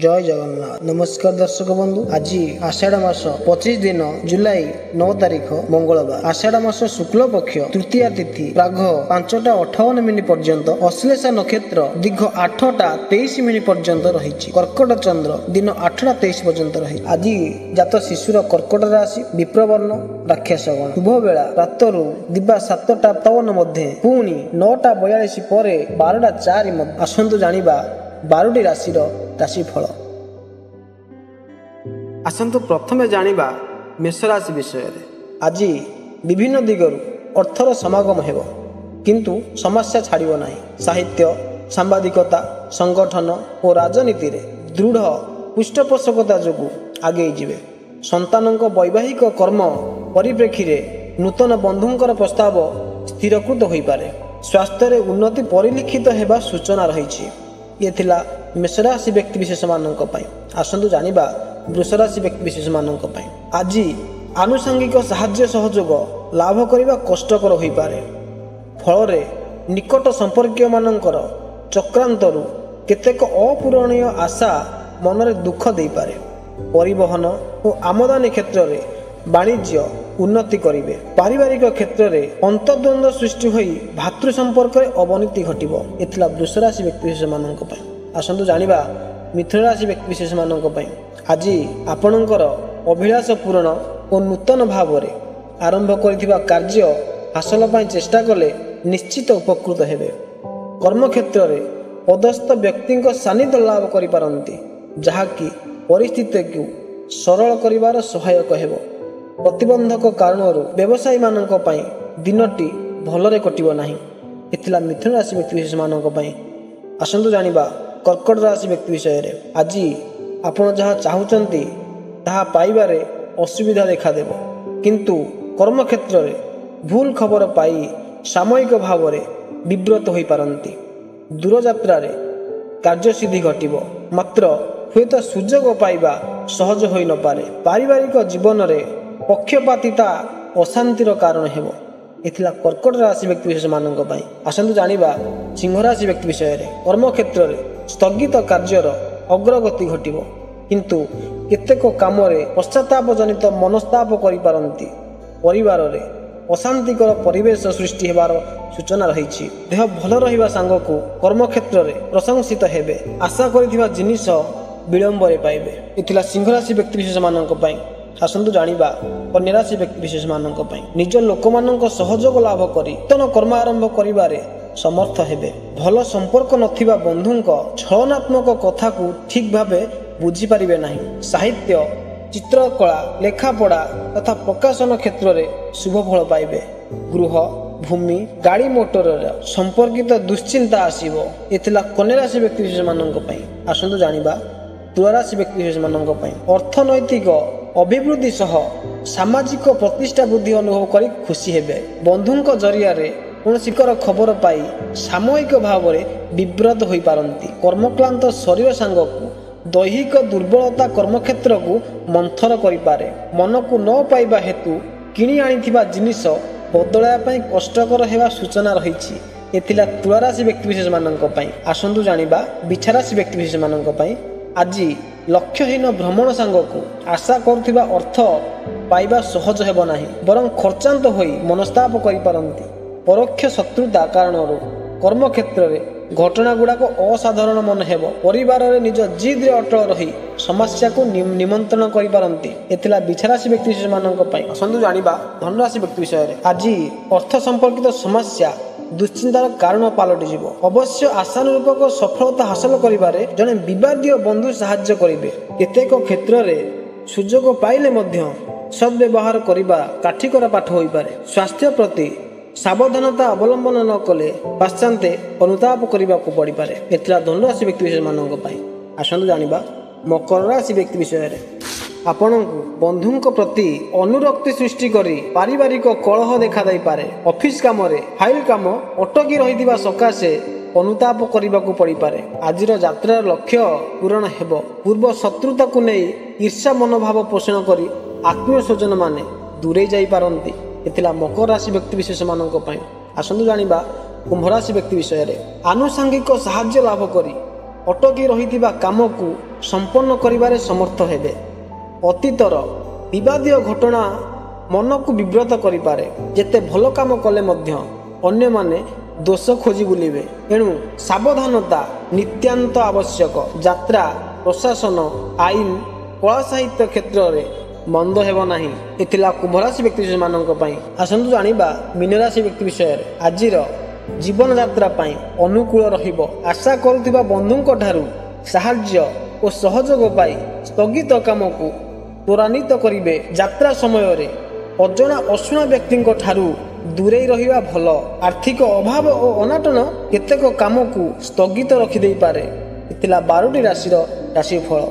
जय जगन्नाथ। नमस्कार दर्शक बंधु। आज आषाढ़ मास 25 दिन जुलाई 9 तारीख मंगलवार। आषाढ़ मास शुक्ल पक्ष तृतीया तिथि प्राघ 5:58 पर्यंत अश्लेषा नक्षत्र दीर्घ 8:23 पर्यंत रही। कर्कट चंद्र दिन 8:23 पर्यंत रही। आज जात शिशुर कर्कट राशि विप्रवर्ण राक्षस गण। शुभ बेला रातरु दिवा 7:52 मध्य पुणी 9:42 पर 12:04 आसतु जानिबा 12टी राशि राशिफल। आसतु प्रथमे जानिबा मेष राशि विषय। आज विभिन्न दिगरु अर्थर समागम हेबो, किंतु समस्या छाड़िबो नाही। साहित्य, सांबादिकता, संगठन और राजनीति रे दृढ़ पृष्ठपोषकता जोगु आगे जिवे। संतानक वैवाहिक कर्म परिप्रेक्षी रे नूतन बंधुंकर प्रस्ताव स्थिरकृत होई पारे। स्वास्थ्य रे उन्नति परिलिखित हेबा सूचना रही। ये थिला मेष राशि व्यक्ति विशेष मानक पई। आसंतु जानिबा वृष राशि व्यक्ति विशेष मानक पई। आज आनुषंगिक साहाय्य सहयोग लाभ करिबा कष्टकर होई पारे। फल रे निकट संपर्कीय मानकर चक्रांतरु केतेक अपूरणीय आशा मनरे दुख देई पारे। परिवहन और आमदानी क्षेत्र रे वाणिज्य उन्नति करिवे। पारिवारिक क्षेत्र रे अंतर्द्वंद सृष्टि होई भातृ संपर्क रे अवनति घटिबो। एथिला वृष राशि व्यक्ति विशेष मानक पई। आसंतु जानिबा मिथुन राशि व्यक्ति विशेष मानक पई। आज आपणकर अभिलाष पूर्ण और नूतन भाव रे आरंभ करिथिबा कार्य हासिल पई चेष्टा कले निश्चित उपकृत हेबे। कर्म क्षेत्र रे पदस्थ व्यक्ति सानिध्य लाभ करि पारंती, जहा कि परिस्थिति को सरल करिवार सहायक हेबो। प्रतिबंधक कारणरू व्यवसायी मानक पई दिनटी भलरे कटिबो नाही। एथिला मिथुन राशि व्यक्ति विशेष मानक पई। आसंतु जानिबा कर्कट राशि व्यक्ति विषय रे। आज आपण जहाँ चाहुचंती ताहा पाइबारे असुविधा देखा देबो, किंतु कर्म क्षेत्र रे भूल खबर पाई सामयिक भाव रे विब्रत होई पारंती। दूर यात्रा रे कार्यसिद्धि घटिबो, मात्र हुएत सुजोग पाइबा सहज होई न पारे। पारिवारिक जीवन रे पक्षपातिता अशांतिर कारण हेबो। एथिला कर्कट राशि व्यक्ति विशेष मानक पई। आसंतु जानिबा सिंह राशि व्यक्ति विषय रे। कर्म क्षेत्र रे स्थगित कार्यर अग्रगति घटिबो, किंतु केतेक काम रे पश्चाताप जनित मनस्ताप करि पारंती। परिवार रे अशांतिकर परिवेश सृष्टि हेबार सूचना रही। देह भल रहिबा सांग को कर्म क्षेत्र रे प्रशंसित हेबे। आशा करिथिबा जिनिस विलंब रे पाइबे। एथिला सिंह राशि व्यक्ति विशेष मानक पई। आसंतु जानिबा कन्या राशि व्यक्ति विशेष मानक पई। निज लोकमानक सहयोग लाभ करी नूतन कर्म आरंभ करिबारे समर्थ हेबे। भल संपर्क नथिबा बंधुंक छलनात्मक कथा को ठीक भावे बुझी पारिबे नाही। साहित्य, चित्रकला, लेखापढ़ा तथा प्रकाशन क्षेत्र रे शुभ फल पाइबे। गृह, भूमि, गाड़ी मोटर संपर्कित दुश्चिंता आसीबो। एथिला कन्या राशि व्यक्ति विशेष मानक पई। आसंतु जानिबा तुला राशि व्यक्ति विशेष मानक पई। अर्थनैतिक अभिवृद्धि सह सामाजिक प्रतिष्ठा वृद्धि अनुभव करी खुशी हेबे। बंधुंक जरिया रे कौनसी खबर पाई सामयिक भाव रे विब्रत होई पारंती। कर्मक्लांत शरीर सांग को दैहिक दुर्बलता कर्मक्षेत्र को मंथर करि पारे। मन को न पाइबा हेतु किणी आनिथिबा जिनिस बदलाया पई कष्टकर हेबा सूचना रही। एथिला तुला राशि व्यक्ति विशेष मानक पई। आसंतु जानिबा बिछा राशि व्यक्ति विशेष मानक पई। आज लक्ष्यहीन भ्रमण सांग को आशा करुथिबा अर्थ पाइबा सहज हेबो नाही, बरं खर्चांत होई मनस्ताप करि पारंती। परोक्ष शत्रुता कारणरू कर्म क्षेत्र रे घटना गुड़ाक असाधारण मन हेबो। परिवार रे निज जिद रे अटल रही समस्या को निमंत्रण करि पारंती। एथिला बिछा राशि व्यक्ति विशेष मानक पई। आसंतु जानिबा धन राशि व्यक्ति विषय रे। आज अर्थ संपर्कित समस्या दुश्चिंतार कारण पलटि जीव। अवश्य आशानुरूपक सफलता हासिल करिबारे जने विवादीय बंधु साहाय्य करिवे। केतेक क्षेत्र रे सुजोग पाइले मध्य सद्व्यवहार करिबा काठिकर पाठ होई पारे। स्वास्थ्य प्रति सावधानता अवलंबन न कले पाश्चात्य अनुताप करने को पड़ पारे। एथिला धनु राशि व्यक्ति विशेष मानक पई। आसंतु जानिबा मकर राशि व्यक्ति विषय रे। आपनकु बंधुंक प्रति अनुरक्ति सृष्टि करी पारिवारिक कलह देखा दई पारे। ऑफिस काम रे फाइल काम अटकी रहिथिबा सकाशे अनुताप करने को पड़ पारे। आजिर यात्रार लक्ष्य पूरण हेबो। पूर्व शत्रुता को नहीं ईर्ष्या मनोभाव पोषण करी आत्मीय स्वजन माने दूरे जाई पारंती। एथिला मकर राशि व्यक्ति विशेष मानक पई। आसंतु जानिबा कुंभ राशि व्यक्ति विषय रे। आनुषंगिक साहाय्य लाभ करी ଅଟକି ରହିଥିବା କାମକୁ ସମ୍ପନ୍ନ କରିବାରେ ସମର୍ଥ ହେବେ। ଅତୀତର ବିବାଦୀୟ ଘଟଣା ମନକୁ ବିବ୍ରତ କରିପାରେ। ଯେତେ ଭଲ କାମ କଲେ ମଧ୍ୟ ଅନ୍ୟମାନେ ଦୋଷ ଖୋଜି ବୁଲିବେ। ଏଣୁ ସାବଧାନତା ନିତ୍ୟାନ୍ତ ଆବଶ୍ୟକ। ଯାତ୍ରା, ପ୍ରଶାସନ, ଆଇନ, କଳା ସାହିତ୍ୟ କ୍ଷେତ୍ରରେ ମନ୍ଦ ହେବ ନାହିଁ। ଏ ଥିଲା କୁମ୍ଭରାଶି ବ୍ୟକ୍ତିବିଶେଷମାନଙ୍କ ପାଇଁ। ଆସନ୍ତୁ ଜାଣିବା ମୀନରାଶି ବ୍ୟକ୍ତି ବିଷୟରେ। ଆଜିର ଜୀବନଯାତ୍ରା ପାଇଁ ଅନୁକୂଳ ରହିବ। ଆଶା କରୁଥିବା ବନ୍ଧୁଙ୍କ ଠାରୁ ସାହାଯ୍ୟ ଓ ସହଯୋଗ ପାଇ ସ୍ଥଗିତ କାମକୁ ତ୍ୱରାନ୍ୱିତ କରିବେ। ଯାତ୍ରା ସମୟରେ ଅଜଣା ଅଶୁଣା ବ୍ୟକ୍ତିଙ୍କ ଠାରୁ ଦୂରେଇ ରହିବା ଭଲ। ଆର୍ଥିକ ଅଭାବ ଓ ଅନାଟନ କେତେକ କାମକୁ ସ୍ଥଗିତ ରଖିଦେଇପାରେ। ଏ ଥିଲା 12ଟି ରାଶିର ରାଶିଫଳ।